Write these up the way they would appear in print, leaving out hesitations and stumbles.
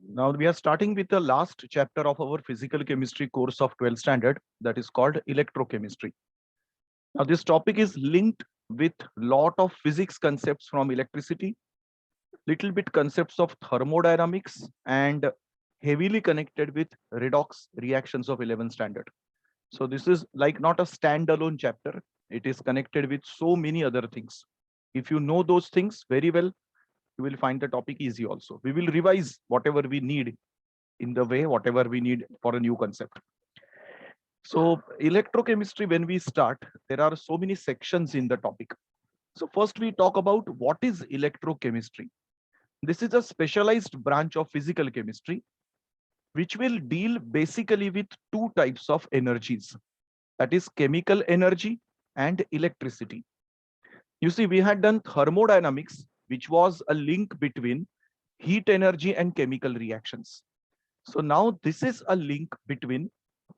Now we are starting with the last chapter of our physical chemistry course of 12th standard, that is called electrochemistry. Now this topic is linked with lot of physics concepts from electricity, little bit concepts of thermodynamics, and heavily connected with redox reactions of 11th standard. So this is like not a standalone chapter. It is connected with so many other things. If you know those things very well, you will find the topic easy also. We will revise whatever we need in the way, whatever we need for a new concept. So electrochemistry, when we start, there are so many sections in the topic. So first we talk about what is electrochemistry. This is a specialized branch of physical chemistry, which will deal basically with two types of energies, that is chemical energy and electricity. You see, we had done thermodynamics, which was a link between heat energy and chemical reactions. So now this is a link between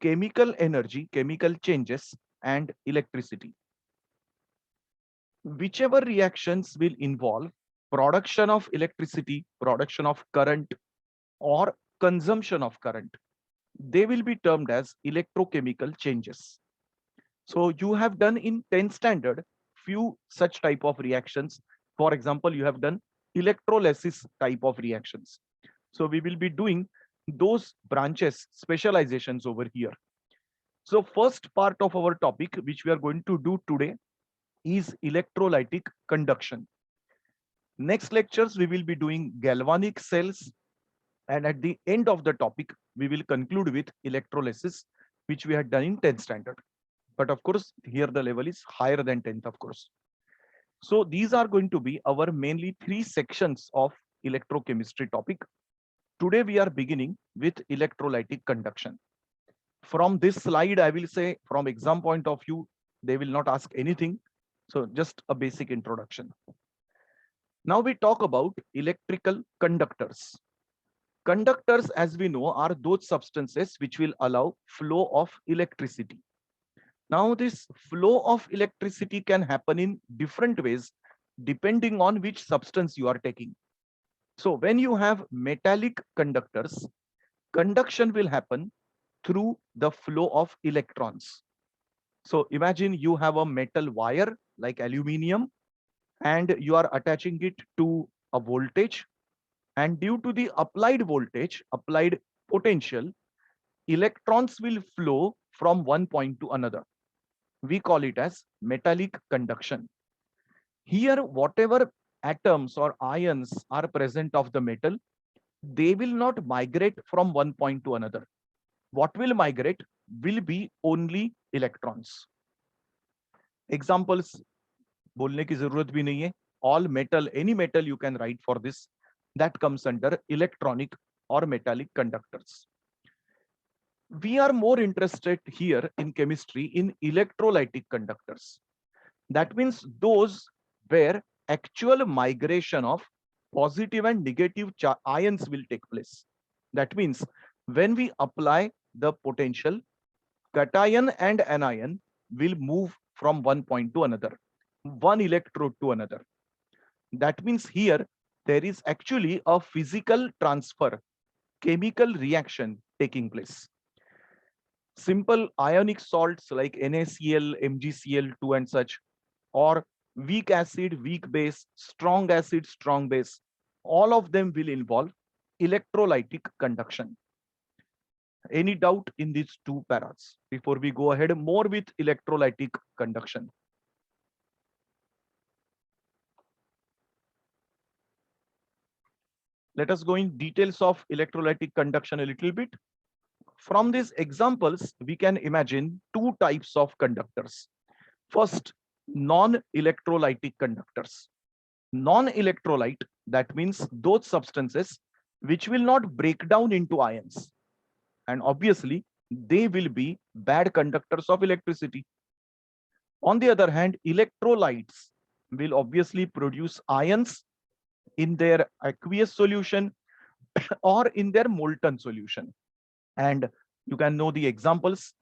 chemical energy, chemical changes, and electricity. Whichever reactions will involve production of electricity, production of current, or consumption of current, they will be termed as electrochemical changes. So you have done in 10th standard few such type of reactions. For example, you have done electrolysis type of reactions. So we will be doing those branches, specializations over here. So first part of our topic, which we are going to do today, is electrolytic conduction. Next lectures, we will be doing galvanic cells. And at the end of the topic, we will conclude with electrolysis, which we had done in 10th standard. But of course, here the level is higher than 10th, of course. So these are going to be our mainly three sections of electrochemistry topic. Today, we are beginning with electrolytic conduction. From this slide, I will say from exam point of view, they will not ask anything. So just a basic introduction. Now we talk about electrical conductors. Conductors, as we know, are those substances which will allow flow of electricity. Now this flow of electricity can happen in different ways depending on which substance you are taking. So when you have metallic conductors, conduction will happen through the flow of electrons. So imagine you have a metal wire like aluminium and you are attaching it to a voltage, and due to the applied voltage, applied potential, electrons will flow from one point to another. We call it as metallic conduction. Here, whatever atoms or ions are present of the metal, they will not migrate from one point to another. What will migrate will be only electrons. Examples बोलने की जरूरत भी नहीं है. All metal, any metal you can write for this, that comes under electronic or metallic conductors. We are more interested here in chemistry in electrolytic conductors. That means those where actual migration of positive and negative ions will take place. That means when we apply the potential, cation and anion will move from one point to another, one electrode to another. That means here there is actually a physical transfer, chemical reaction taking place. Simple ionic salts like NaCl, MgCl2 and such, or weak acid, weak base, strong acid, strong base, all of them will involve electrolytic conduction. Any doubt in these two paras before we go ahead more with electrolytic conduction? Let us go in details of electrolytic conduction a little bit. From these examples, we can imagine two types of conductors. First, non-electrolytic conductors. Non-electrolyte, that means those substances which will not break down into ions. And obviously, they will be bad conductors of electricity. On the other hand, electrolytes will obviously produce ions in their aqueous solution or in their molten solution. And you can know the examples: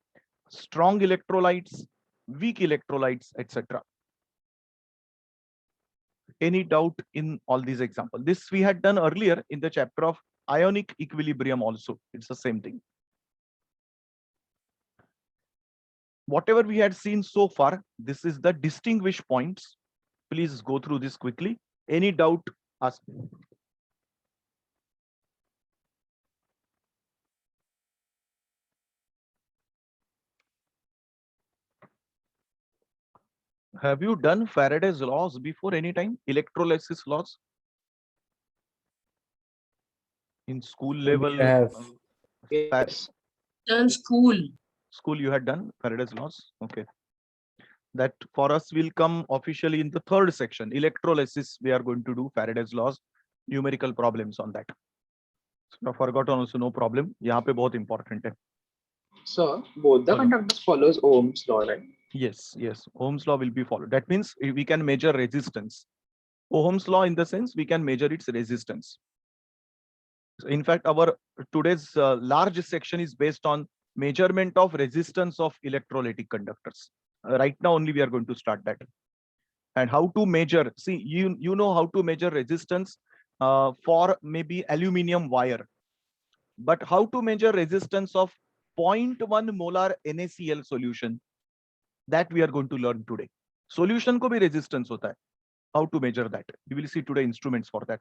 strong electrolytes, weak electrolytes, etc. Any doubt in all these examples? This we had done earlier in the chapter of Ionic equilibrium also, it's the same thing. Whatever we had seen so far, this is the distinguished points. Please go through this quickly. Any doubt, ask me. Have you done Faraday's laws before any time? Electrolysis laws? In school level? We have. Yes. Done school. School you had done Faraday's laws? Okay. That for us will come officially in the third section. Electrolysis, we are going to do Faraday's laws, numerical problems on that. So, forgotten also, no problem. यहाँ पे बहुत important है. So both the conductors follows Ohm's law, right? Yes, yes. Ohm's law will be followed. That means we can measure resistance. Ohm's law in the sense we can measure its resistance. So in fact, our today's large section is based on measurement of resistance of electrolytic conductors. Right now only we are going to start that. And how to measure, see, you know how to measure resistance for maybe aluminum wire. But how to measure resistance of 0.1 molar NaCl solution, that we are going to learn today. Solution ko bhi resistance hota hai. How to measure that? We will see today instruments for that.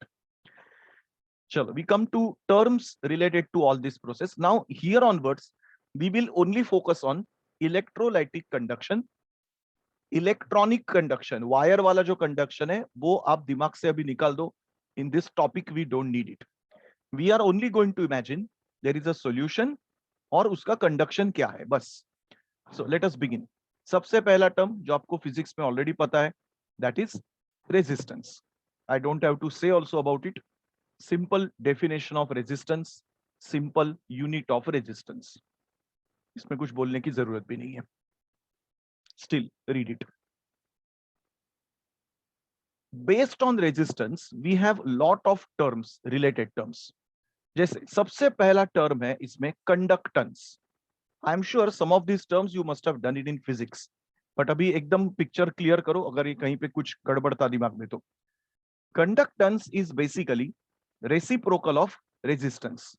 Chalo, we come to terms related to all this process. Now, here onwards, we will only focus on electrolytic conduction, electronic conduction. Wire wala jo conduction hai, wo aap dimag se abhi nikal do. In this topic, we don't need it. We are only going to imagine there is a solution और उसका conduction क्या है, बस. So let us begin. सबसे पहला term जो आपको physics में already पता है, that is resistance. I don't have to say also about it. Simple definition of resistance, simple unit of resistance. इसमें कुछ बोलने की जरूरत भी नहीं है. Still read it. Based on resistance, we have lot of terms, related terms. जैसे सबसे पहला term है इसमें conductance. I am sure some of these terms you must have done it in physics. But अभी एकदम picture clear करो अगर ये कहीं पे कुछ गड़बड़ता दिमाग में तो. Conductance is basically reciprocal of resistance.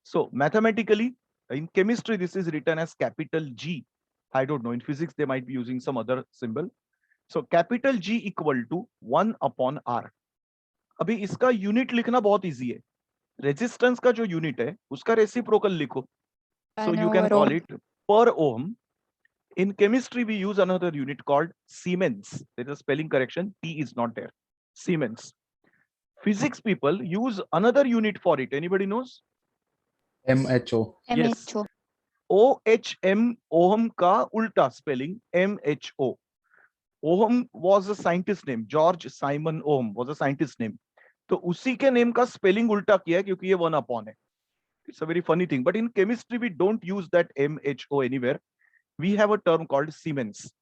So mathematically, in chemistry, this is written as capital G. I don't know, in physics, they might be using some other symbol. So capital G equal to 1 upon R. अभी इसका unit लिखना बहुत easy है. Resistance का जो unit है, उसका reciprocal लिखो. So you can call it per ohm. In chemistry, we use another unit called Siemens. There is a spelling correction. T is not there. Siemens. Physics people use another unit for it. Anybody knows? MHO. Yes. OHM, ohm ka ulta spelling, MHO. Ohm was a scientist name. George Simon Ohm was a scientist name. तो उसी के name का spelling उल्टा किया है क्योंकि ये 1 upon है. It's a very funny thing. But in chemistry, we don't use that MHO anywhere. We have a term called Siemens.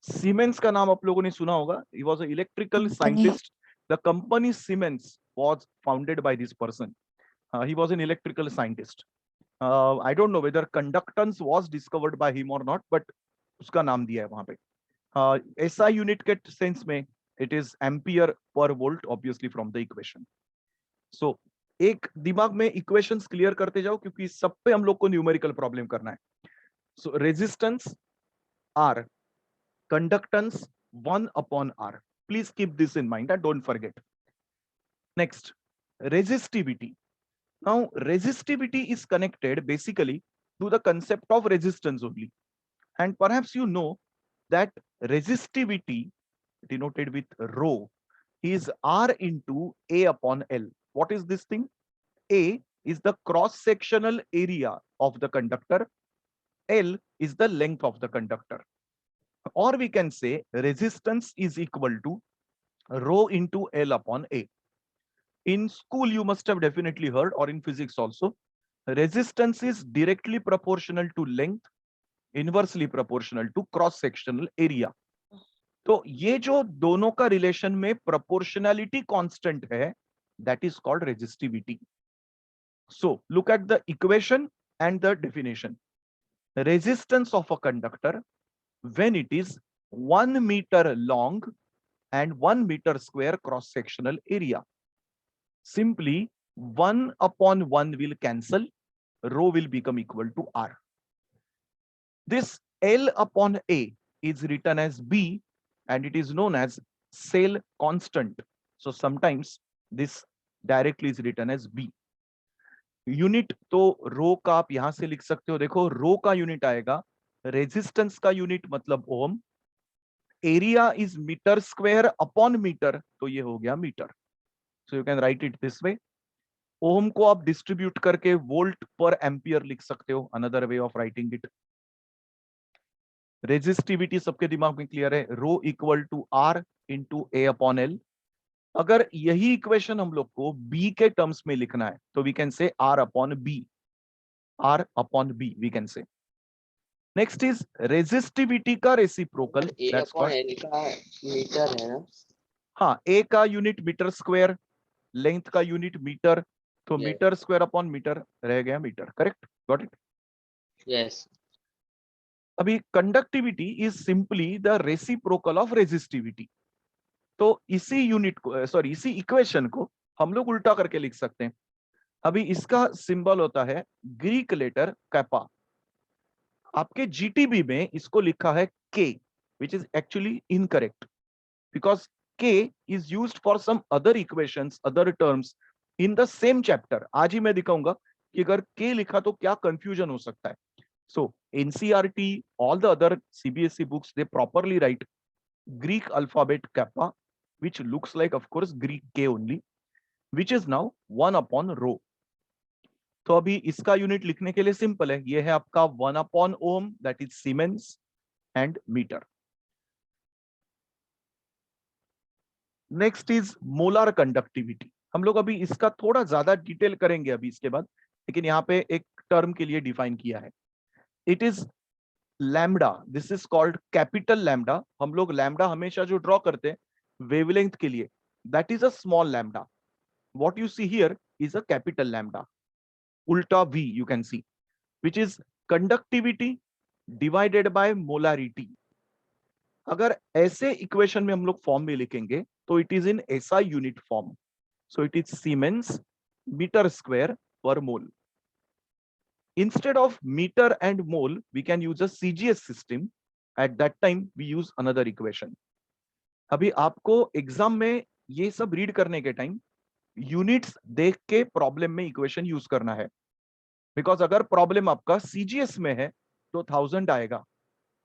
Siemens का नाम आप लोगों ने सुना होगा. He was an electrical scientist. The company Siemens was founded by this person. He was an electrical scientist. I don't know whether conductance was discovered by him or not, but उसका नाम दिया है वहां पे. SI unit के sense में it is ampere per volt, obviously from the equation. So एक दिमाग में equations clear करते जाओ क्योंकि सब पे हम लोग को numerical problem करना है. So resistance R, conductance 1 upon R. Please keep this in mind and don't forget. Next, resistivity. Now, resistivity is connected basically to the concept of resistance only. And perhaps you know that resistivity, denoted with rho, is R into A upon L. What is this thing? A is the cross-sectional area of the conductor. L is the length of the conductor. Or we can say resistance is equal to rho into L upon A. In school, you must have definitely heard, or in physics also, resistance is directly proportional to length, inversely proportional to cross-sectional area. तो ये जो दोनों का relation में proportionality constant है, that is called resistivity. So look at the equation and the definition. Resistance of a conductor when it is 1 meter long and 1 meter square cross-sectional area. Simply, 1/1 will cancel, rho will become equal to R. This L upon A is written as B and it is known as cell constant. So sometimes this directly is written as B. Unit तो रो का आप यहां से लिख सकते हो, देखो रो का यूनिट आएगा, रेजिस्टेंस का यूनिट मतलब ohm, area is metre square upon metre, तो ये हो गया metre. So you can write it this way. Ohm को आप डिस्ट्रीब्यूट करके वोल्ट पर एम्पियर लिख सकते हो, another way of writing it. Resistivity सबके दिमाग में क्लियर है, rho equal to R into A upon L. अगर यही इक्वेशन हम लोग को बी के टर्म्स में लिखना है तो we can say R upon B, R upon B we can say. Next is resistivity का reciprocal, A that's upon called, L का मीटर है ना? हाँ ए का यूनिट मीटर स्क्वायर, लेंथ का यूनिट मीटर, तो Yes. Metre square upon metre रह गया metre. Correct, got it. Yes. अभी conductivity is simply the reciprocal of resistivity. तो इसी यूनिट को, सॉरी इसी इक्वेशन को हम लोग उल्टा करके लिख सकते हैं. अभी इसका सिंबल होता है ग्रीक लेटर कैपा. आपके जीटीबी में इसको लिखा है K, which is actually incorrect because K is used for some other equations, other terms in the same chapter. आज ही मैं दिखाऊंगा कि अगर के लिखा तो क्या कंफ्यूजन हो सकता है. सो NCERT, all the other CBSE books, they properly write Greek alphabet kappa, which looks like, of course, Greek K only, which is now 1 upon rho. तो अभी इसका यूनिट लिखने के लिए सिंपल है, ये है आपका 1 upon ohm, that is Siemens and meter. Next is molar conductivity. हम लोग अभी इसका थोड़ा ज्यादा डिटेल करेंगे अभी इसके बाद, लेकिन यहाँ पे एक टर्म के लिए डिफाइन किया है. It is lambda, this is called capital lambda. हम लोग लैम्डा हमेशा जो ड्रॉ करते हैं वेवलेंथ के लिए, that is a small lambda. What you see here is a capital lambda, उल्टा v you can see, which is conductivity divided by molarity. अगर ऐसे इक्वेशन में हम लोग फॉर्म में लिखेंगे तो इट इज इन ऐसा unit form. So it is siemens metre square per mole. Instead of meter and mole, we can use a CGS system. At that time, we use another equation. अभी आपको exam में ये सब read करने के time units देख के problem में इक्वेशन यूज करना है. बिकॉज अगर प्रॉब्लम आपका सीजीएस में है तो 1000 आएगा,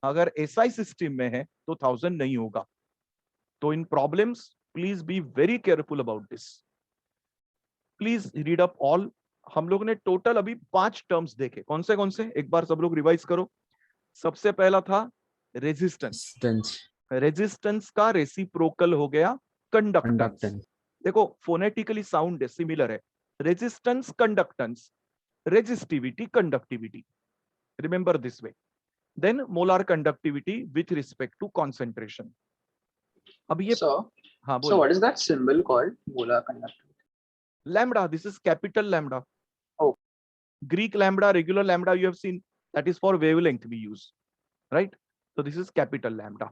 अगर एसआई सिस्टम में है तो 1000 नहीं होगा. तो इन problems please be very careful about this. Please read up all. हम लोग ने टोटल अभी 5 टर्म्स देखे. कौन से एक बार सब लोग रिवाइज करो. सबसे पहला था रेजिस्टेंस. Resistance. रेजिस्टेंस का रेसिप्रोकल हो गया कंडक्टेंस. Conductance. देखो फोनेटिकली साउंड सिमिलर है. Resistance conductance, resistivity conductivity. Remember this way. Then molar conductivity with respect to concentration. अब ये So, हाँ so बोलो. what is that symbol called? Molar conductivity. Lambda, this is capital lambda. Oh. Greek lambda, regular lambda you have seen, that is for wavelength we use, right? So this is capital lambda.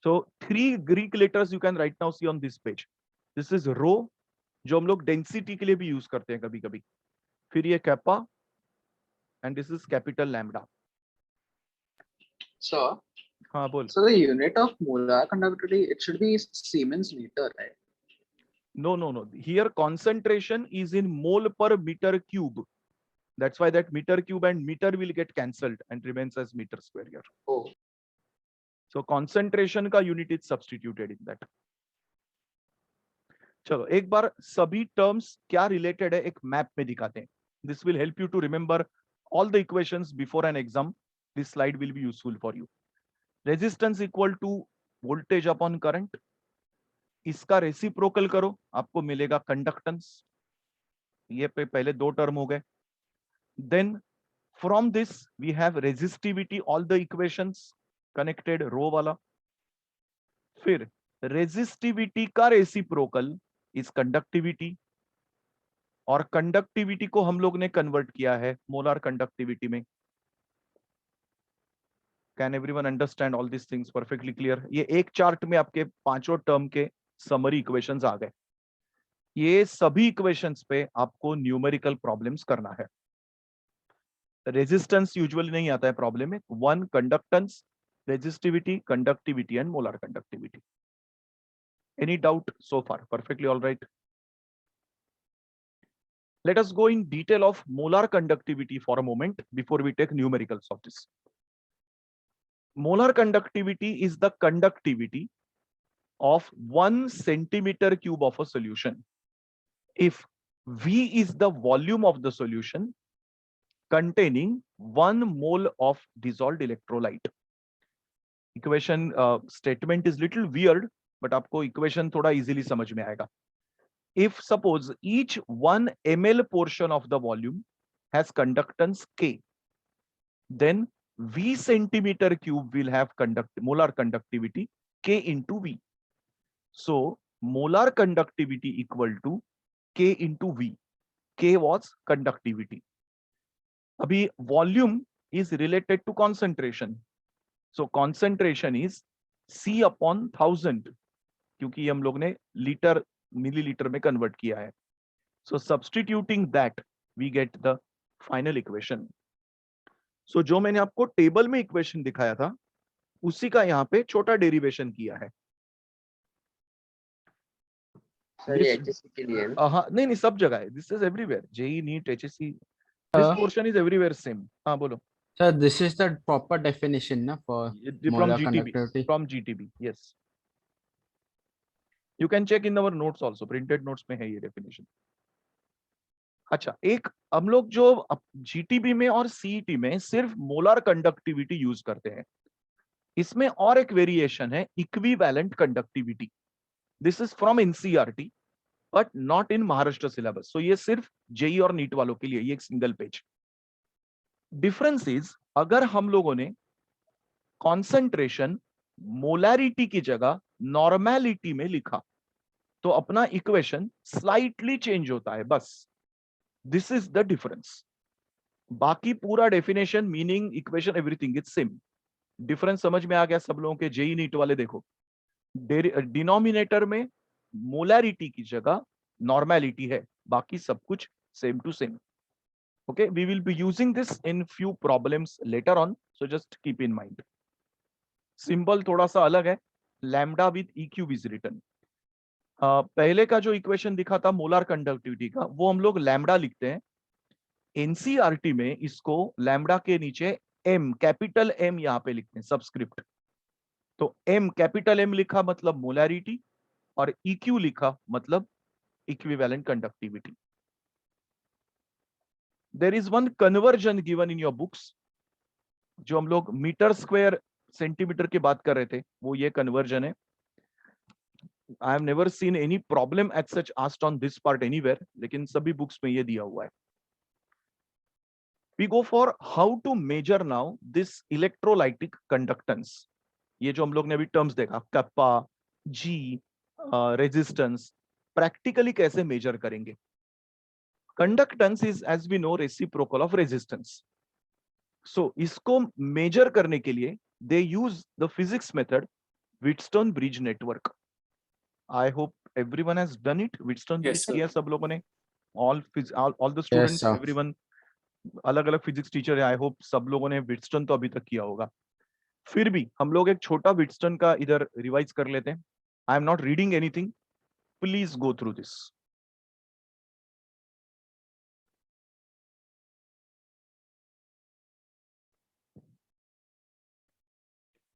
So 3 Greek letters you can right now see on this page. This is rho, जो हम लोग density के लिए भी use करते हैं कभी कभी. फिर ये kappa, and this is capital lambda. So, हाँ बोल. so the unit of molar conductivity, it should be Siemens meter, right? No. Here concentration is in mole per meter cube. That's why that meter cube and meter will get cancelled and remains as meter square here. Oh. So concentration का unit is substituted in that. चलो एक बार सभी terms क्या related है एक map में दिखाते हैं. This will help you to remember all the equations before an exam. This slide will be useful for you. Resistance equal to voltage upon current. इसका रेसिप्रोकल करो, आपको मिलेगा कंडक्टेंस. ये पे पहले 2 टर्म हो गए. Then from this we have resistivity, all the equations connected, rho वाला. फिर रेजिस्टिविटी का रेसिप्रोकल इज कंडक्टिविटी, और कंडक्टिविटी को हम लोग ने कन्वर्ट किया है मोलार कंडक्टिविटी में. Can everyone understand all this things perfectly clear? ये एक चार्ट में आपके 5 टर्म के समरी इक्वेशंस आ गए. ये सभी इक्वेशंस पे आपको न्यूमेरिकल प्रॉब्लम्स करना है। रेजिस्टेंस यूजुअली नहीं आता है प्रॉब्लम में। One conductance, resistivity, conductivity and molar conductivity. Any doubt so far? Perfectly all right. Let us go in detail of molar conductivity for a moment before we take numericals of this. Molar conductivity is the conductivity of 1 centimeter cube of a solution. If V is the volume of the solution containing 1 mole of dissolved electrolyte. Equation statement is little weird, but आपको equation थोड़ा easily समझ में आएगा. If suppose each 1 ml portion of the volume has conductance K, then V centimeter cube will have molar conductivity K into V. So molar conductivity equal to K into V. K was conductivity. Abhi volume is related to concentration. So concentration is C upon 1000, क्योंकि हम लोग ने litre millilitre में convert किया है. So substituting that, we get the final equation. So जो मैंने आपको टेबल में इक्वेशन दिखाया था, उसी का यहाँ पे छोटा डेरिवेशन किया है. सर ये HSC के लिए है ना? हाँ नहीं सब जगह है. This is everywhere. JEE, NEET, HSC. This portion is everywhere same. हाँ बोलो. Sir, this is the proper definition na, for From molar GTB. conductivity. From GTB, yes. You can check in our notes also. Printed notes में है ये definition. अच्छा, एक हम लोग जो GTB में और CET में सिर्फ मोलर कंडक्टिविटी यूज करते हैं. इसमें और एक वेरिएशन है, equivalent conductivity. This is from NCERT but not in Maharashtra syllabus. So ये सिर्फ जेई और नीट वालों के लिए, ये एक सिंगल पेज. डिफरेंस इज, अगर हम लोगों ने कॉन्सेंट्रेशन मोलैरिटी की जगह नॉर्मेलिटी में लिखा तो अपना इक्वेशन स्लाइटली चेंज होता है, बस. This is the difference. बाकी पूरा definition, meaning, equation, everything is same. Difference समझ में आ गया सब लोगों के? जेई नीट वाले देखो, डिनोमिनेटर में मोलैरिटी की जगह नॉर्मेलिटी है, बाकी सब कुछ same to same. Okay, we will be using this in few problems later on, so just keep in mind. Symbol थोड़ा सा अलग है. Lambda with EQ is written. पहले का जो इक्वेशन दिखा था मोलर कंडक्टिविटी का, वो हम लोग लैम्डा लिखते हैं. NCERT में इसको लैम्डा के नीचे M, कैपिटल M यहाँ पे लिखते हैं, सबस्क्रिप्ट. तो M, कैपिटल M लिखा मतलब मोलैरिटी, और EQ लिखा मतलब equivalent conductivity. There is one conversion given in your books. जो हम लोग मीटर स्क्वायर सेंटीमीटर की बात कर रहे थे, वो ये कन्वर्जन है. I have never seen any problem as such asked on this part anywhere, लेकिन सभी बुक्स में ये दिया हुआ है. We go for how to measure now this electrolytic conductance. ये जो हम लोग ने अभी टर्म्स देखा, कप्पा, G, रेजिस्टेंस, प्रैक्टिकली कैसे मेजर करेंगे. Conductance is, as we know, reciprocal of resistance. So इसको मेजर करने के लिए they use the physics method, Wheatstone bridge network. I hope everyone has done it. Wheatstone bridge किया सब लोगों ने, ऑल द स्टूडेंट्स, एवरीवन. अलग अलग फिजिक्स टीचर है, आई होप सब लोगों ने व्हीटस्टोन तो अभी तक किया होगा. फिर भी हम लोग एक छोटा व्हीटस्टोन का इधर रिवाइज कर लेते हैं. I am not reading anything, please go through this.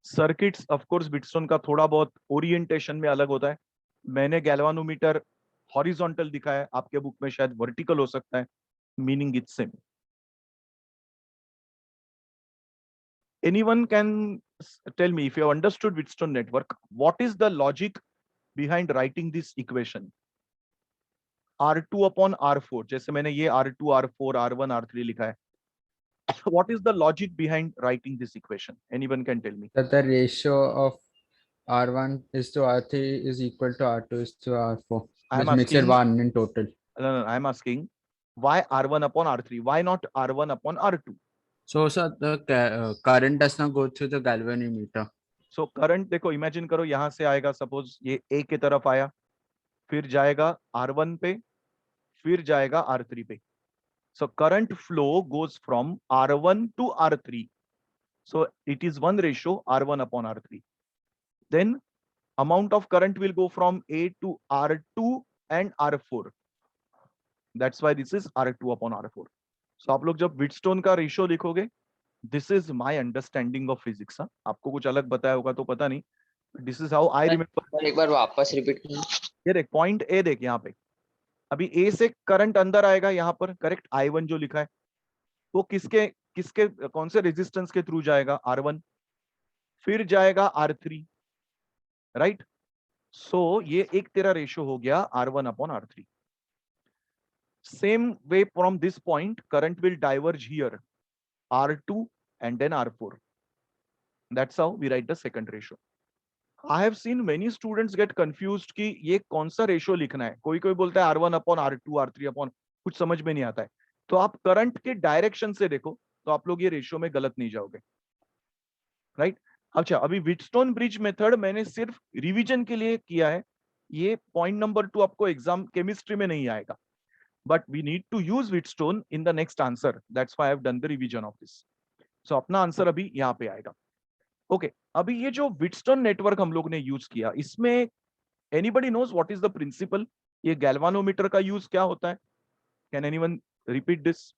Circuits of course Wheatstone का थोड़ा बहुत ओरिएंटेशन में अलग होता है. मैंने गैल्वानोमीटर हॉरिजॉन्टल दिखाया है, आपके बुक में शायद वर्टिकल हो सकता है. Meaning is same. Anyone can tell me, if you have understood Wheatstone network, what is the logic behind writing this equation? R2 upon R4, जैसे मैंने ये R2, R4, R1, R3 लिखा है. What is the logic behind writing this equation? Anyone can tell me? That the ratio of R1 is to R3 is equal to R2 is to R4, which makes it 1 in total. No, I'm asking why R1 upon R3? Why not R1 upon R2? So, sir, the current does not go through the galvanometer. So current देखो, imagine करो यहाँ से आएगा, suppose ये A की तरफ आया, फिर जाएगा R1 पे, फिर जाएगा R3 पे. So current flow goes from R1 to R3. So it is one ratio R1 upon R3. Then amount of current will go from A to R2 and R4. That's why this is R2 upon R4. So आप लोग जब Wheatstone का ratio लिखोगे, this is my understanding of physics. हाँ, आपको कुछ अलग बताया होगा तो पता नहीं. This is how I remember. एक बार वापस रिपीट करना. ये देख पॉइंट ए देख यहाँ पे. अभी ए से करंट अंदर आएगा यहाँ पर, करेक्ट. I1 जो लिखा है वो किसके किसके कौन से रेजिस्टेंस के थ्रू जाएगा? R1. फिर जाएगा R3, राइट. सो ये एक तेरा रेशियो हो गया R1 upon R3. Same way from this point current will diverge here R2 and then R4. That's how we write the second ratio. I have seen many students get confused कि ये कौन सा ratio लिखना है. कोई कोई बोलता है R1 upon R2, R3 upon, कुछ समझ में नहीं आता है. तो आप करंट के डायरेक्शन से देखो तो आप लोग ये रेशियो में गलत नहीं जाओगे, राइट. अच्छा, अभी व्हीटस्टोन ब्रिज मेथड मैंने सिर्फ रिवीजन के लिए किया है. ये पॉइंट नंबर 2 आपको एग्जाम केमिस्ट्री में नहीं आएगा, but we need to use Wheatstone in the next answer. That's why I have done the revision of this. So अपना आंसर अभी यहाँ पे आएगा. ओके, अभी ये जो व्हीटस्टोन नेटवर्क हम लोग ने यूज किया, इसमें anybody knows what is the principle? ये गैल्वानोमीटर का यूज क्या होता है? Can anyone repeat this?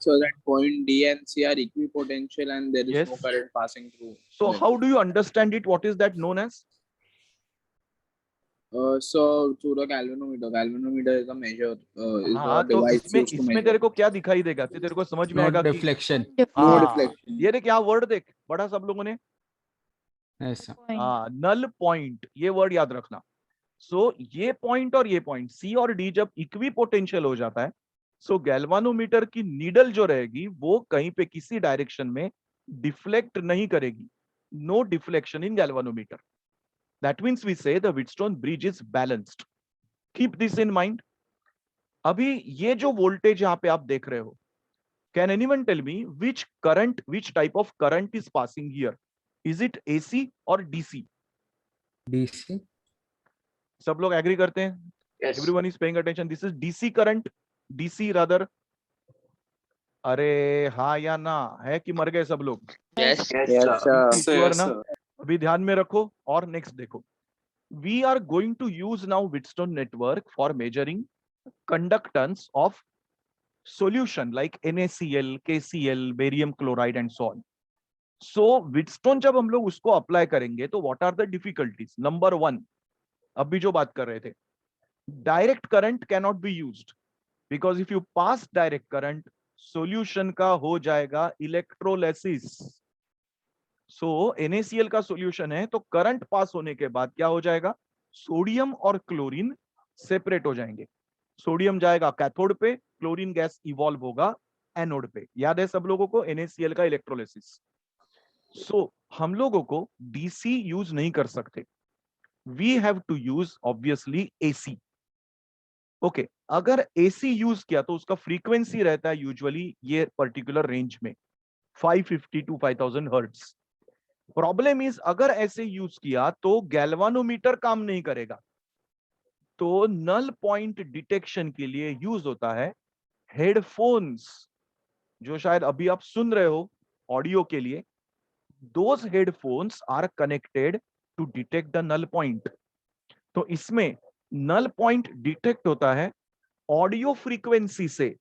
So that point D and C are equipotential and there is Yes. no current passing through. So them. how do you understand it? What is that known as? So through the galvanometer. Galvanometer is a measure. Is हाँ, a तो device इसमें used to इसमें measure. तेरे को क्या दिखाई देगा? तो तेरे को समझ में No आएगा कि deflection. No हाँ, deflection. ये देख यहाँ वर्ड देख बड़ा सब लोगों ने. ऐसा. हाँ, नल पॉइंट, ये वर्ड याद रखना. सो ये पॉइंट और ये पॉइंट सी और डी जब इक्विपोटेंशियल हो जाता है, सो गैल्वानोमीटर की नीडल जो रहेगी वो कहीं पे किसी डायरेक्शन में डिफ्लेक्ट नहीं करेगी. No deflection in galvanometer. That means we say the Wheatstone bridge is balanced. Keep this in mind. अभी ये जो वोल्टेज यहाँ पे आप देख रहे हो, can anyone tell me which current, which type of current is passing here? Is it AC और डीसी? DC. सब लोग एग्री करते हैं? Yes. Everyone is paying attention. This is DC current. DC rather. अरे हाँ या ना, है कि मर गए सब लोग? Yes. Yes, sir. Sure ना? अभी ध्यान में रखो और नेक्स्ट देखो. We are going to use now Wheatstone network for measuring conductance of solution like NaCl, KCl, barium chloride and so on. So Wheatstone जब हम लोग उसको अप्लाई करेंगे तो what are the difficulties? Number 1, अभी जो बात कर रहे थे, direct current cannot be used because if you pass direct current, solution का हो जाएगा इलेक्ट्रोलाइसिस. सो NaCl का सॉल्यूशन है तो करंट पास होने के बाद क्या हो जाएगा? सोडियम और क्लोरीन सेपरेट हो जाएंगे. सोडियम जाएगा कैथोड पे, क्लोरीन गैस इवॉल्व होगा एनोड पे. याद है सब लोगों को NaCl का इलेक्ट्रोलाइसिस? सो हम लोगों को डीसी यूज नहीं कर सकते. We have to use obviously AC. Okay, अगर AC यूज किया तो उसका फ्रीक्वेंसी रहता है यूजुअली ये पर्टिकुलर रेंज में 550 to 5000 हर्ट्ज. प्रॉब्लम इज अगर ऐसे यूज किया तो गैल्वानोमीटर काम नहीं करेगा. तो नल पॉइंट डिटेक्शन के लिए यूज होता है हेडफोन्स, जो शायद अभी आप सुन रहे हो ऑडियो के लिए. Those headphones are connected to detect the null point. तो इसमें null point detect होता है ऑडियो फ्रीक्वेंसी से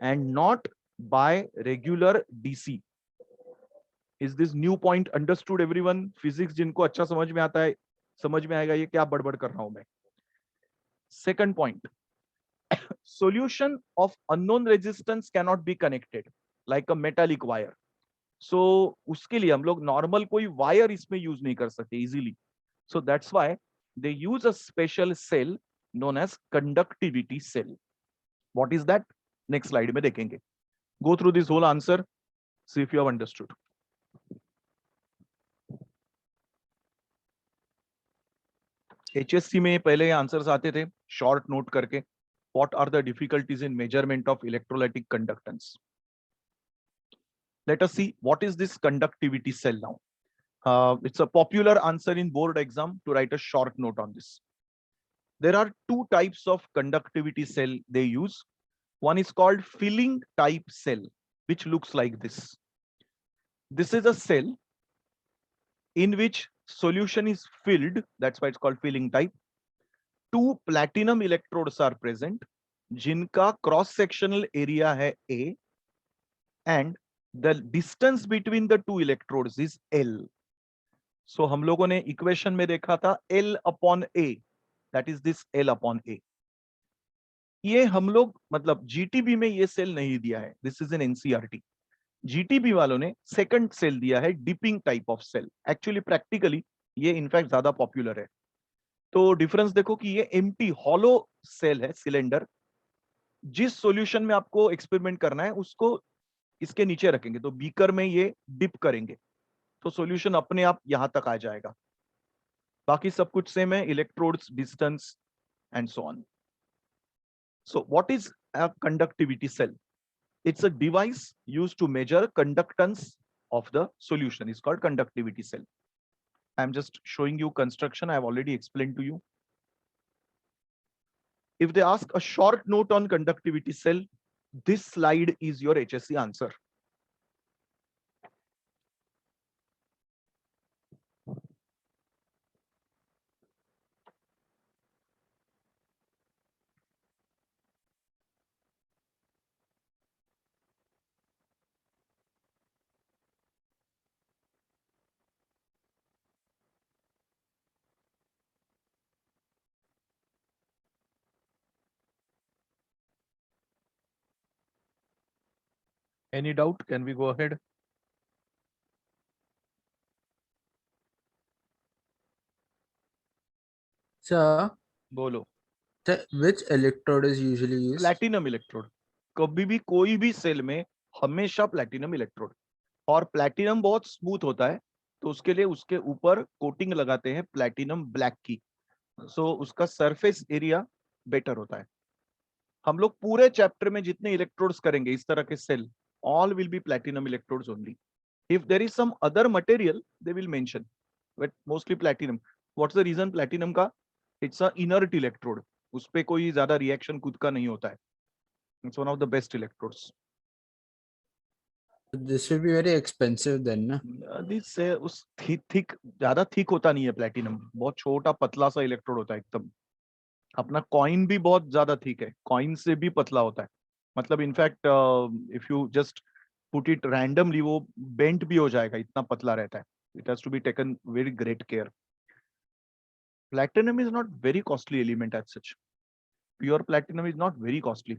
and not by regular DC. Is this new point understood everyone? Physics जिनको अच्छा समझ में आता है समझ में आएगा ये क्या बड़बड़ कर रहा हूं मैं. Second point, solution of unknown resistance cannot be connected like a metallic wire. सो उसके लिए हम लोग नॉर्मल कोई वायर इसमें यूज नहीं कर सकते easily. So that's why they use a special cell known as conductivity cell. What is that? Next slide में देखेंगे. Go through this whole answer, see if you have understood. HSC में पहले answers आते थे short note करके. What are the difficulties in measurement of electrolytic conductance? Let us see what is this conductivity cell now. It's a popular answer in board exam to write a short note on this. There are two types of conductivity cell they use. One is called filling type cell, which looks like this. This is a cell in which solution is filled. That's why it's called filling type. Two platinum electrodes are present, जिनका cross sectional area है A, and the distance between the two electrodes is L. So हम लोगों ने equation में देखा था L upon A, that is this L upon A. ये हम लोग मतलब GTB में ये सेल नहीं दिया है, this is in NCERT. GTB वालों ने सेकंड सेल दिया है, dipping type of cell. Actually practically ये इनफैक्ट ज्यादा पॉपुलर है. तो डिफरेंस देखो कि ये एम्प्टी हॉलो सेल है, सिलेंडर. जिस सॉल्यूशन में आपको एक्सपेरिमेंट करना है उसको इसके नीचे रखेंगे, तो बीकर में ये डिप करेंगे तो सॉल्यूशन अपने आप यहां तक आ जाएगा. बाकी सब कुछ सेम है, electrodes, distance and so on. So what is a conductivity cell? It's a device used to measure conductance of the solution. It's called conductivity cell. I'm just showing you construction. I've already explained to you. If they ask a short note on conductivity cell, this slide is your HSC answer. Any doubt? Can we go ahead? Sir, बोलो. which electrode is usually used? Platinum electrode. कभी भी कोई भी cell में हमेशा platinum electrode. और platinum बहुत smooth होता है, तो उसके लिए उसके ऊपर कोटिंग लगाते हैं प्लैटिनम ब्लैक की. सो उसका सरफेस एरिया बेटर होता है. हम लोग पूरे चैप्टर में जितने इलेक्ट्रोड्स करेंगे इस तरह के cell, all will be platinum electrodes only. If there is some other material, they will mention, but mostly platinum. What's the reason platinum का? It's a inert electrode. उस पे कोई ज्यादा रिएक्शन खुद का नहीं होता है. It's one of the best electrodes. This will be very expensive then, na? This उस thick ज्यादा thick होता नहीं है प्लेटिनम. बहुत छोटा पतला सा इलेक्ट्रोड होता है एकदम. अपना कॉइन भी बहुत ज्यादा थिक है, कॉइन से भी पतला होता है. मतलब in fact if you just put it randomly वो बेंट भी हो जाएगा, इतना पतला रहता है. It has to be taken very great care. Platinum is not very costly element as such. Pure platinum is not very costly.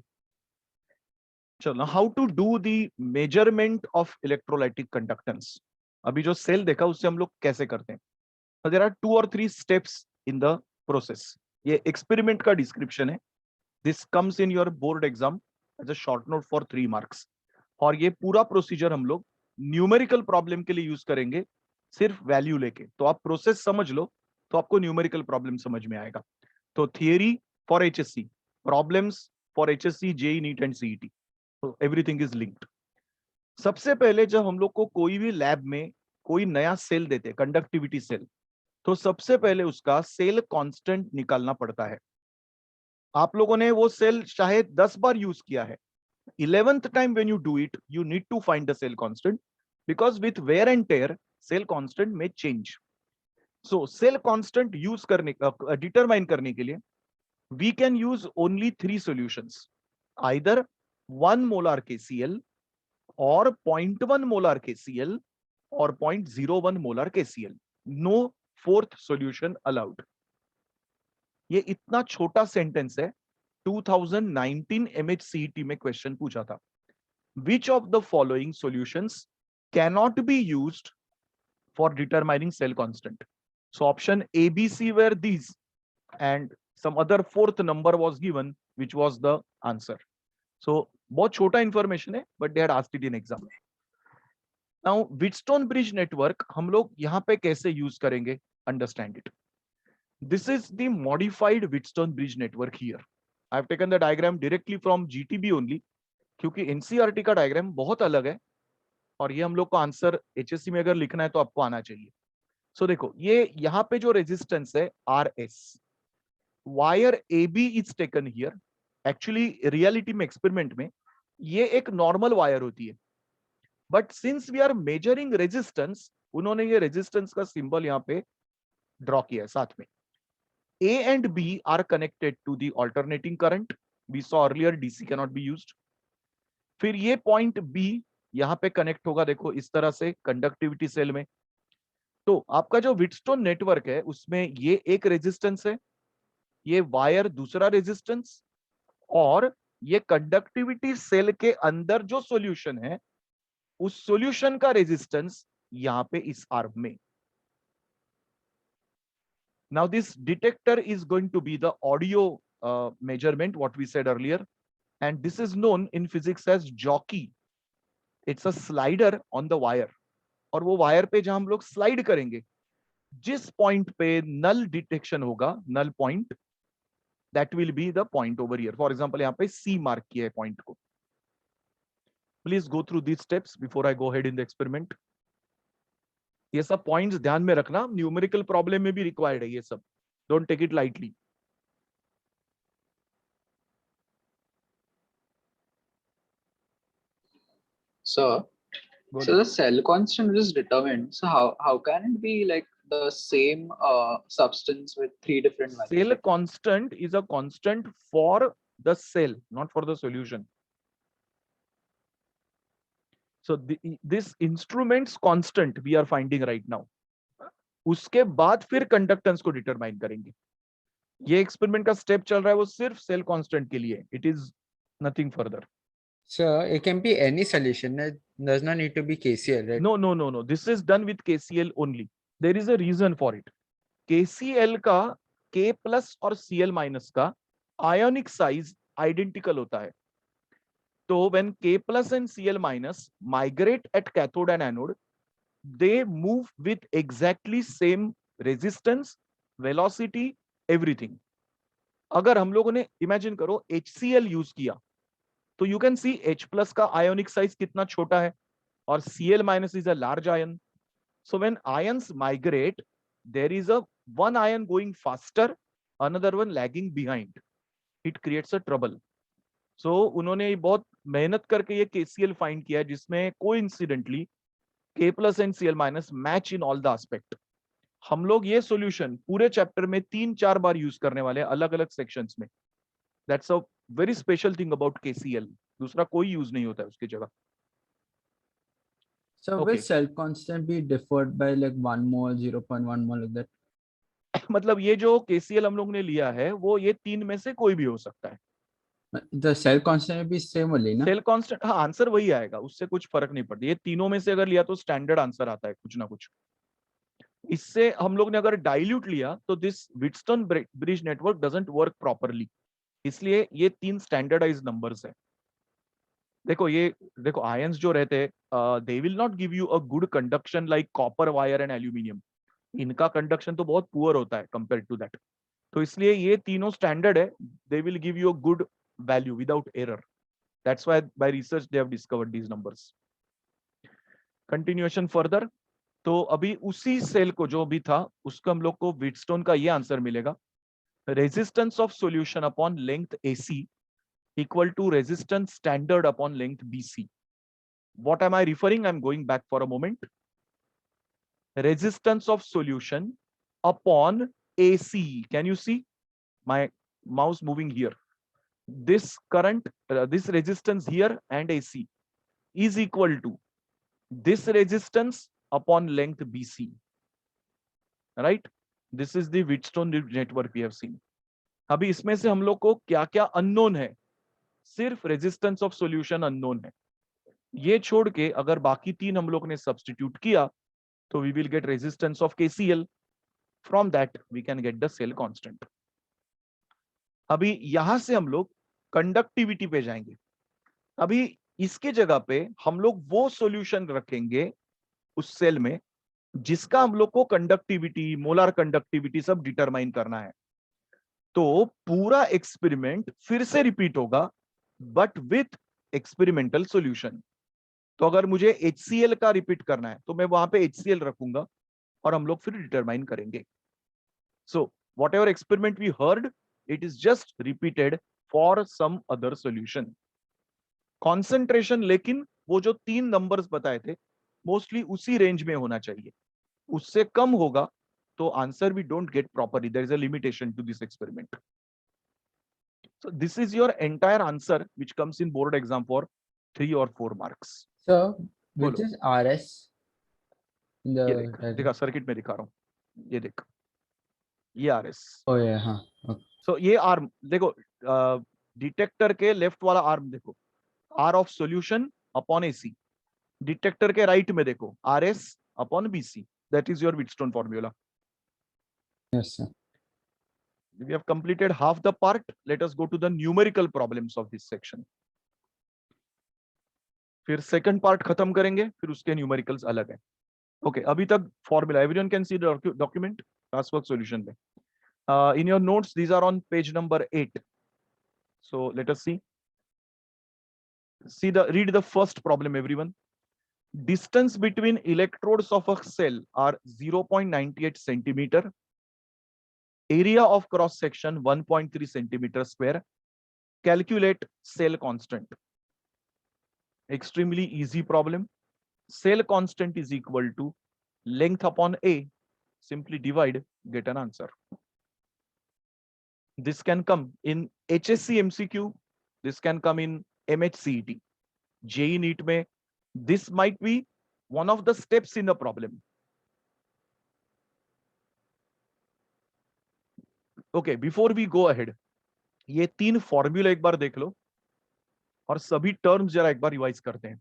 चलो, how to do the measurement of electrolytic conductance. अभी जो सेल देखा उससे हम लोग कैसे करते हैं. There are 2 or 3 steps in the process. ये एक्सपेरिमेंट का डिस्क्रिप्शन है. This comes in your board exam as a short note for 3 marks. और ये पूरा प्रोसीजर हम लोग न्यूमेरिकल प्रॉब्लम के लिए यूज करेंगे, सिर्फ वैल्यू लेके. तो आप प्रोसेस समझ लो तो आपको न्यूमेरिकल प्रॉब्लम समझ में आएगा. तो theory for HSC, problems for HSC, JEE, NEET and CET. तो एवरीथिंग इज लिंक्ड. सबसे पहले जब हम लोग को कोई भी लैब में कोई नया सेल देते, कंडक्टिविटी सेल, तो सबसे पहले उसका सेल कांस्टेंट निकालना पड़ता है. आप लोगों ने वो सेल चाहे 10 बार यूज किया है, 11th time when you do it, you need to find the cell constant, because with wear and tear, cell constant may change. So cell constant use करने determine करने के लिए we can use only 3 solutions, either 1 molar KCl or 0.1 molar KCl or 0.01 molar KCl. No fourth solution allowed. ये इतना छोटा sentence है. 2019 MHCET में question पूछा था. Which of the following solutions cannot be used for determining cell constant? So option A, B, C were these, and some other fourth number was given, which was the answer. So बहुत छोटा information है, but they had asked it in exam. Now Wheatstone bridge network हम लोग यहाँ पे कैसे use करेंगे? Understand it. This is the modified Wheatstone bridge network here. I have taken the diagram directly from GTB only, क्योंकि NCERT का diagram बहुत अलग है और ये हम लोग को आंसर HSC में अगर लिखना है तो आपको आना चाहिए. सो देखो ये यहाँ पे जो रेजिस्टेंस है RS, wire AB is taken here. Actually reality में, एक्सपेरिमेंट में ये एक नॉर्मल वायर होती है, but since we are measuring resistance, उन्होंने ये रेजिस्टेंस का सिंबल यहाँ पे ड्रॉ किया है साथ में। A and B are connected to the alternating current. We saw earlier DC cannot be used. फिर ये पॉइंट B यहाँ पे कनेक्ट होगा, देखो इस तरह से कंडक्टिविटी सेल में। तो आपका जो व्हीटस्टोन नेटवर्क है उसमें ये एक रेजिस्टेंस है, ये वायर दूसरा रेजिस्टेंस, और ये कंडक्टिविटी सेल के अंदर जो सॉल्यूशन है उस सॉल्यूशन का रेजिस्टेंस यहाँ पे इस आर्म में। Now this detector is going to be the audio measurement, what we said earlier, and this is known in physics as jockey. It's a slider on the wire, और वो wire पे जहां हम लोग स्लाइड करेंगे, जिस point पे null detection होगा, null point, that will be the point over here. For example, यहाँ पे C मार्क किया है पॉइंट को। Please go through these steps before I go ahead in the experiment. ये सब पॉइंट्स ध्यान में रखना, न्यूमेरिकल प्रॉब्लम में भी रिक्वायर्ड है ये सब, don't take it lightly. So, Go so ahead. the cell constant is determined. So how can it be like the same substance with three different values? Cell constant is a constant for the cell, not for the solution. So this instrument's constant we are finding right now. उसके बाद फिर conductance को determine करेंगे। ये experiment का step चल रहा है वो सिर्फ सेल कांस्टेंट के लिए, it is nothing further. So it can be any solution. It does not need to be KCL, right? No. This is done with KCL only. There is a reason for it. KCL का K plus और Cl minus का ionic size identical होता है। तो when K plus and Cl minus migrate at cathode and anode, they move with exactly same resistance, velocity, everything. अगर हम लोगों ने इमेजिन करो HCl यूज किया, तो you can see H plus का आयोनिक साइज कितना छोटा है, और Cl minus is a large ion. So when ions migrate, there is a one ion going faster, another one lagging behind. It creates a trouble. So उन्होंने बहुत मेहनत करके ये KCl फाइंड किया है, जिसमें coincidentally K plus and Cl minus match in all the aspect. हम लोग ये सॉल्यूशन पूरे चैप्टर में 3-4 बार यूज करने वाले हैं अलग अलग सेक्शंस में। That's a very special thing about KCl. दूसरा कोई यूज नहीं होता है उसकी जगह। So Okay. will cell constant be differed by like 1 mole, 0.1 mole, like that? मतलब ये जो KCl हम लोग ने लिया है वो ये तीन में से कोई भी हो सकता है। The cell constant will be same only, na? Cell constant, हाँ आंसर वही आएगा, उससे कुछ फर्क नहीं पड़ता। ये तीनों में से अगर लिया तो स्टैंडर्ड आंसर आता है कुछ ना कुछ। इससे हम लोग ने अगर डाइल्यूट लिया तो this Wheatstone bridge network doesn't work properly, इसलिए ये तीन स्टैंडर्डाइज नंबर्स है। देखो ये देखो आयंस जो रहते हैं they will not give you a good conduction like copper wire and aluminium. इनका कंडक्शन तो बहुत पुअर होता है कंपेयर टू दैट, तो इसलिए ये तीनों स्टैंडर्ड है, they will give you a good value without error. That's why bye research they have discovered these numbers. Continuation further, तो अभी उसी सेल को जो भी था उसको हम लोग को व्हीटस्टोन का ये आंसर मिलेगा, resistance of solution upon length AC equal to resistance standard upon length BC. What am I referring? I'm going back for a moment. Resistance of solution upon AC. Can you see my mouse moving here? This current, this resistance here and AC is equal to this resistance upon length BC. Right? This is the Wheatstone network we have seen. अभी इसमें से हम लोग को क्या क्या unknown है, सिर्फ रेजिस्टेंस ऑफ सॉल्यूशन अननोन है। ये छोड़ के अगर बाकी तीन हम लोग ने सब्स्टिट्यूट किया तो we will get resistance of KCl, from that we can get the cell constant. अभी यहां से हम लोग कंडक्टिविटी पे जाएंगे। अभी इसके जगह पे हम लोग वो सॉल्यूशन रखेंगे उस सेल में जिसका हम लोग को कंडक्टिविटी, मोलर कंडक्टिविटी सब डिटरमाइन करना है। तो पूरा एक्सपेरिमेंट फिर से रिपीट होगा बट विथ एक्सपेरिमेंटल सॉल्यूशन। तो अगर मुझे HCl का रिपीट करना है तो मैं वहां पे HCl रखूंगा, और हम लोग फिर डिटरमाइन करेंगे. सो whatever experiment we heard, it is just repeated for some other solution. Concentration लेकिन वो जो 3 नंबर्स बताए थे मोस्टली उसी रेंज में होना चाहिए. उससे कम होगा तो answer we don't get properly. There is a limitation to this experiment. So this is your entire answer which comes in board exam for 3 or 4 marks. So which बोलो. is RS? ये The देख, दिखा circuit में दिखा रहा हूँ. ये देख, ये RS. oh yeah, हाँ. Okay. सो ये आर्म देखो, डिटेक्टर के लेफ्ट वाला आर्म देखो, R of solution upon AC. Detector के राइट में देखो, RS upon BC. That is your Wheatstone formula. Yes, sir. We have completed half the part. Let us go to the numerical problems of this section. फिर second part खत्म करेंगे, फिर उसके numericals अलग है. ओके, अभी तक formula everyone can see the document class work solution में. In your notes, these are on page number 8. So let us see. Read the first problem, everyone. Distance between electrodes of a cell are 0.98 centimeter. Area of cross section 1.3 centimeter square. Calculate cell constant. Extremely easy problem. Cell constant is equal to length upon A. Simply divide, get an answer. This can come in HSC MCQ. This can come in MHCET. JEE NEET में this might be one of the steps in the problem. Okay, before we go ahead, ये 3 formula एक बार देख लो और सभी terms जरा एक बार revise करते हैं.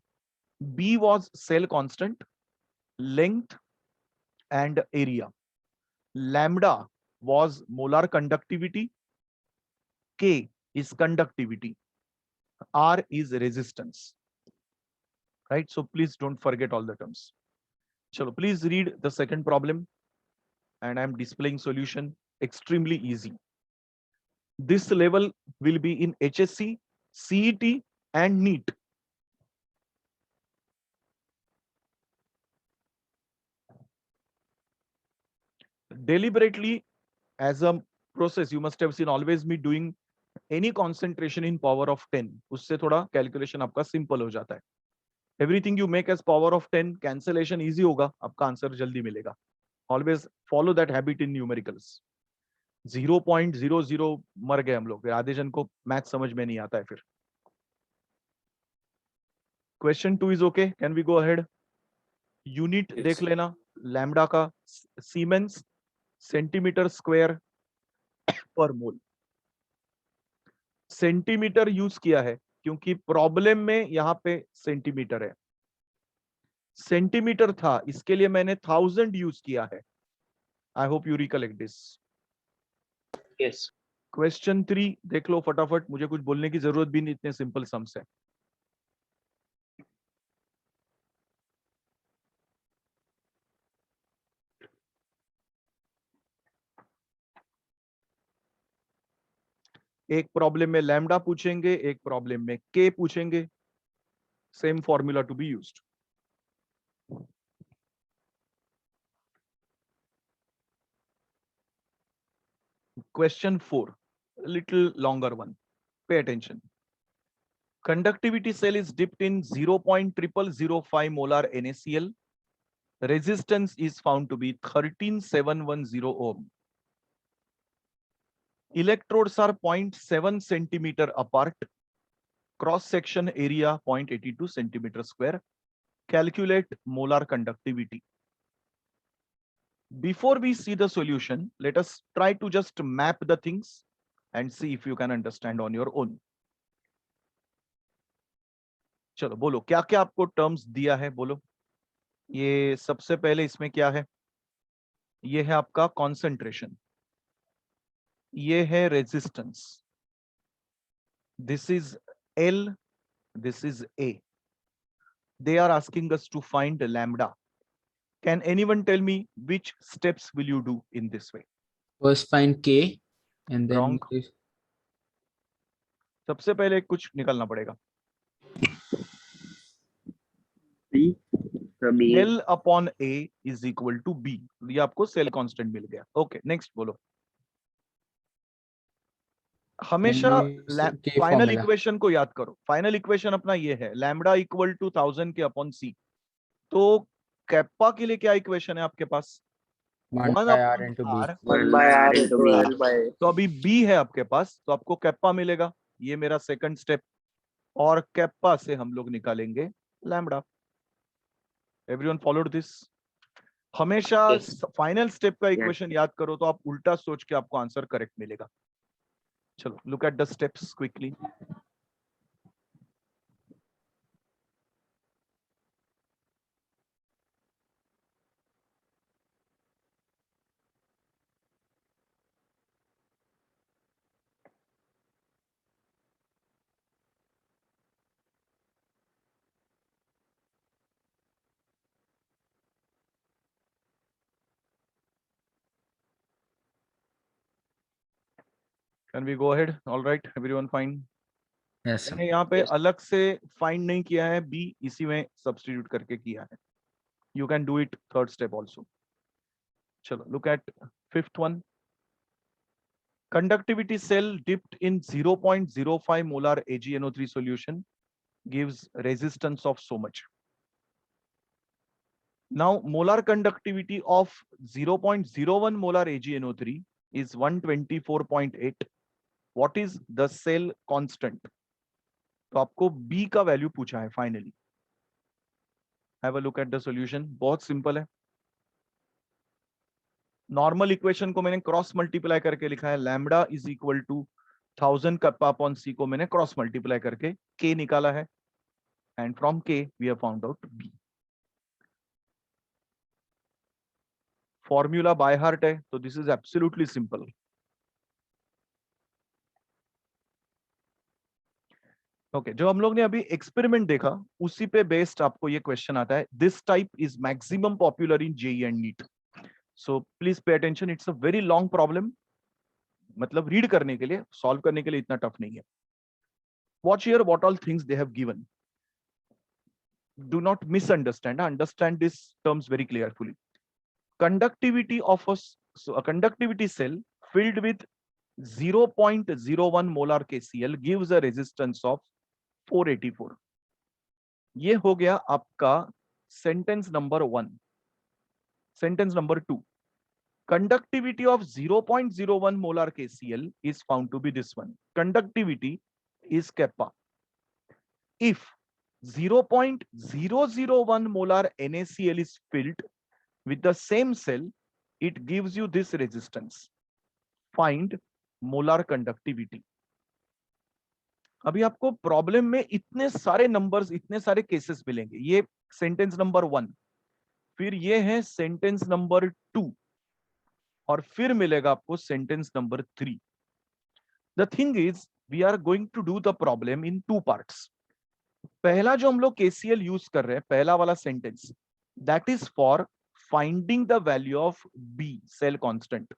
B was cell constant, length and area. Lambda was molar conductivity. K is conductivity. R is resistance. Right? So please don't forget all the terms. Chalo, please read the second problem. And I'm displaying solution. Extremely easy. This level will be in HSC, CET and NEET. Deliberately, as a process, you must have seen always me doing any concentration in power of 10. उससे थोड़ा calculation आपका simple हो जाता है. Everything you make as power of 10, cancellation easy होगा, आपका answer जल्दी मिलेगा. Always follow that habit in numericals. 0.00 मर गए हम लोग, फिर आधे जन को मैथ समझ में नहीं आता है. फिर question 2 is okay. Can we go ahead? Unit Yes. देख लेना, लैम्डा का सीमेंस सेंटीमीटर स्क्वायर पर मोल. सेंटीमीटर यूज किया है क्योंकि प्रॉब्लम में यहां पे सेंटीमीटर है. सेंटीमीटर था, इसके लिए मैंने 1000 यूज किया है. I hope you recollect this. Yes. Question 3 देख लो फटाफट, मुझे कुछ बोलने की जरूरत भी नहीं, इतने सिंपल सम्स है. एक प्रॉब्लम में लैम्डा पूछेंगे, एक प्रॉब्लम में के पूछेंगे. Same formula to be used. Question 4, a little longer one. Pay attention. Conductivity cell is dipped in 0.0005 molar NaCl. Resistance is found to be 13710 ohm. Electrodes are 0.7 centimeter apart. Cross section area 0.82 centimeter square. Calculate molar conductivity. Before we see the solution, let us try to just map the things and see if you can understand on your own. चलो बोलो, क्या क्या आपको terms दिया है, बोलो. ये सबसे पहले इसमें क्या है? ये है आपका कॉन्सेंट्रेशन, ये है resistance, this is L, this is A. They are asking us to find lambda. Can anyone tell me which steps will you do in this way? First find K and then Wrong. सबसे पहले कुछ निकलना पड़ेगा. L upon A is equal to B. ये आपको cell constant मिल गया. Okay, next बोलो. हमेशा K फाइनल formula. इक्वेशन को याद करो. फाइनल इक्वेशन अपना ये है, लैम्बडा इक्वल टू 1000 के अपॉन सी. तो कैप्पा के लिए क्या इक्वेशन है आपके पास? 1 1 by R upon into B. R. 1 by R into L by तो अभी बी है आपके पास, तो आपको कैप्पा मिलेगा. ये मेरा सेकंड स्टेप. और कैप्पा से हम लोग निकालेंगे लैम्बडा. Everyone followed this? हमेशा फाइनल स्टेप का इक्वेशन याद करो, तो आप उल्टा सोच के आपको आंसर करेक्ट मिलेगा. चलो, look at the steps quickly. Can we go ahead? All right, everyone fine? Yes. मैंने यहाँ पे अलग से फाइंड नहीं किया है, बी इसी में सब्स्टिट्यूट करके किया है. You can do it third step also. चलो, look at fifth one. Conductivity cell dipped in 0.05 molar AgNO3 solution gives resistance of so much. Now, molar conductivity of 0.01 molar AgNO3 is 124.8. What is the cell constant? तो आपको B का value पूछा है finally. Have a look at the solution. बहुत simple है. Normal equation को मैंने cross multiply करके लिखा है. Lambda is equal to 1000 kappa upon C को मैंने क्रॉस मल्टीप्लाई करके K निकाला है. And from K we have found out B. Formula by heart है, तो this is absolutely simple. Okay, जो हम लोग ने अभी एक्सपेरिमेंट देखा उसी पे बेस्ड आपको ये क्वेश्चन आता है. This type is maximum popular in JEE and NEET. So please pay attention. It's a very long problem. मतलब रीड करने के लिए, सॉल्व करने के लिए इतना टफ नहीं है. Watch here what all things they have given. Do not misunderstand, understand this terms very clearfully. Conductivity of a conductivity cell filled with 0.01 molar KCl gives a resistance of 484. ये हो गया आपका sentence number 1. Sentence number 2. Conductivity of 0.01 molar KCl is found to be this one. Conductivity is kappa. If 0.001 molar NaCl is filled with the same cell, it gives you this resistance. Find molar conductivity. अभी आपको problem में इतने सारे numbers, इतने सारे cases मिलेंगे. ये sentence number 1, फिर ये है सेंटेंस नंबर 2, और फिर मिलेगा आपको sentence number 3. The thing is we are going to do the problem in 2 parts. पहला जो हम लोग केसीएल यूज कर रहे हैं, पहला वाला sentence, that is for finding the value of B, cell constant,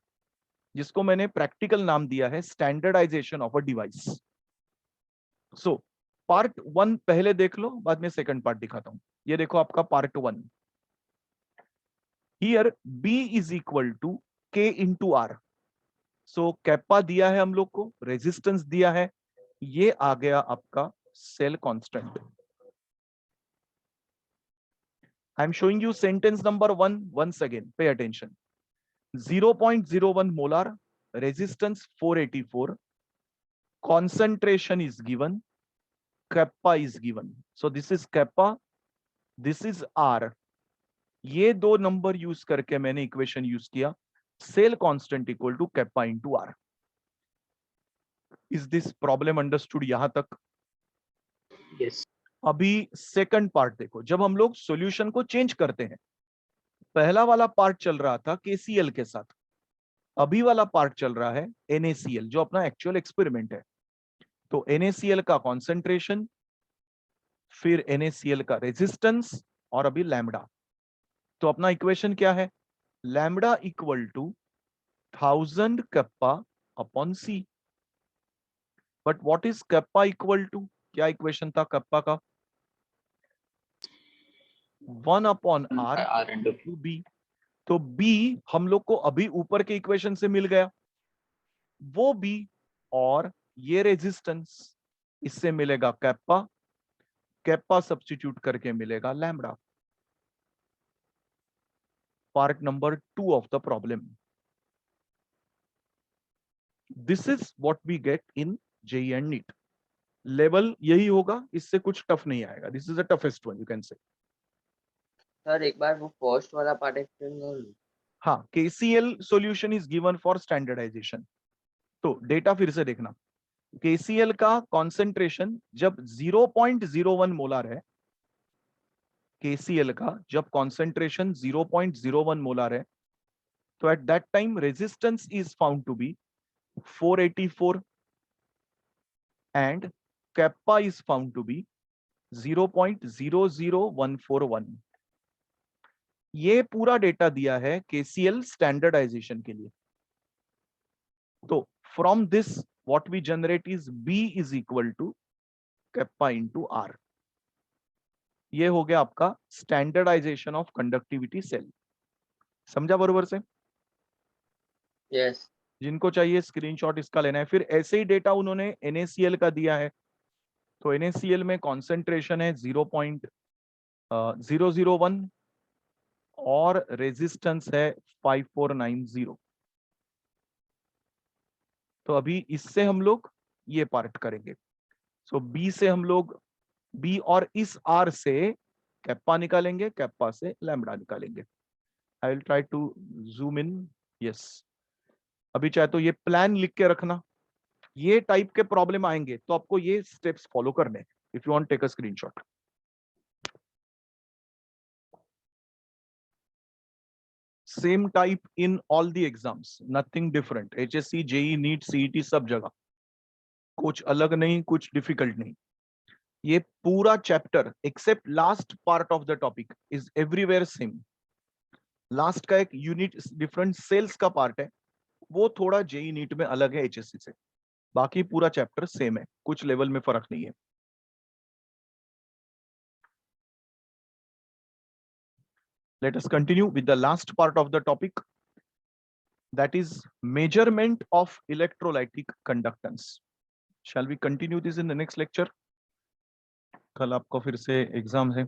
जिसको मैंने प्रैक्टिकल नाम दिया है standardisation of a device. So part 1 पहले देख लो, बाद में सेकंड पार्ट दिखाता हूं. ये देखो आपका part 1. Here B is equal to K into R. So kappa दिया है हम लोग को, रेजिस्टेंस दिया है, ये आ गया आपका cell constant. I am showing you sentence number 1 once again. Pay attention. 0.01 molar, resistance 484, concentration is given, kappa is given. So this is kappa, this is R. ये दो नंबर यूज करके मैंने इक्वेशन यूज किया. Cell constant equal to kappa into R. Is this problem understood यहां तक? Yes. अभी second part देखो. जब हम लोग सॉल्यूशन को चेंज करते हैं, पहला वाला पार्ट चल रहा था KCl के साथ, अभी वाला पार्ट चल रहा है NaCl, जो अपना एक्चुअल एक्सपेरिमेंट है. तो NaCl का कॉन्सेंट्रेशन, फिर NaCl का रेजिस्टेंस, और अभी लैम्बडा. तो अपना इक्वेशन क्या है? Lambda equal to 1000 kappa upon C. But what is kappa equal to? क्या इक्वेशन था कप्पा का? 1 upon r R into B. to b. तो b हम लोग को अभी ऊपर के इक्वेशन से मिल गया, वो b और ये रेजिस्टेंस, इससे मिलेगा कैप्पा, कैप्पा सब्स्टिट्यूट करके मिलेगा lambda. Part number 2 of the problem. This is what we get in JEE and NEET. Level यही होगा, इससे कुछ टफ नहीं आएगा. This is the toughest one you can say. Sir एक बार वो फर्स्ट वाला पार्ट एक्सप्लेन कर लो. हाँ, KCl solution is given for standardisation. तो डेटा फिर से देखना. KCl का कॉन्सेंट्रेशन जब 0.01 मोलार है, KCl का जब कॉन्सेंट्रेशन 0.01 मोलार है, तो at that time resistance is found to be 484 and kappa is found to be 0.00141. ये पूरा डेटा दिया है KCl स्टैंडर्डाइजेशन के लिए. तो from this what we generate is B is equal to kappa into R. ये हो गया आपका स्टैंडर्डाइजेशन ऑफ कंडक्टिविटी सेल. समझा बरोबर से? यस. जिनको चाहिए स्क्रीनशॉट इसका लेना है. फिर ऐसे ही डेटा उन्होंने NaCl का दिया है. तो NaCl में कॉन्सेंट्रेशन है 0.001 और रेजिस्टेंस है 5490. तो अभी इससे हम लोग ये पार्ट करेंगे. सो B से हम लोग B और इस R से कैप्पा निकालेंगे, कैप्पा से लैम्बडा निकालेंगे. I will try to zoom in. Yes, अभी चाहे तो ये प्लान लिख के रखना. ये टाइप के प्रॉब्लम आएंगे तो आपको ये स्टेप्स फॉलो करने. If you want take a screenshot. Same type in all the exams, nothing different. HSC, JEE, NEET, CET सब जगह कुछ अलग नहीं, कुछ डिफिकल्ट नहीं. ये पूरा chapter except last part of the topic is everywhere same. Last का एक यूनिट डिफरेंट सेल्स का पार्ट है, वो थोड़ा JEE नीट में अलग है HSC से. बाकी पूरा चैप्टर सेम है, कुछ लेवल में फर्क नहीं है. Let us continue with the last part of the topic, that is measurement of electrolytic conductance. Shall we continue this in the next lecture? कल आपको फिर से एग्जाम है.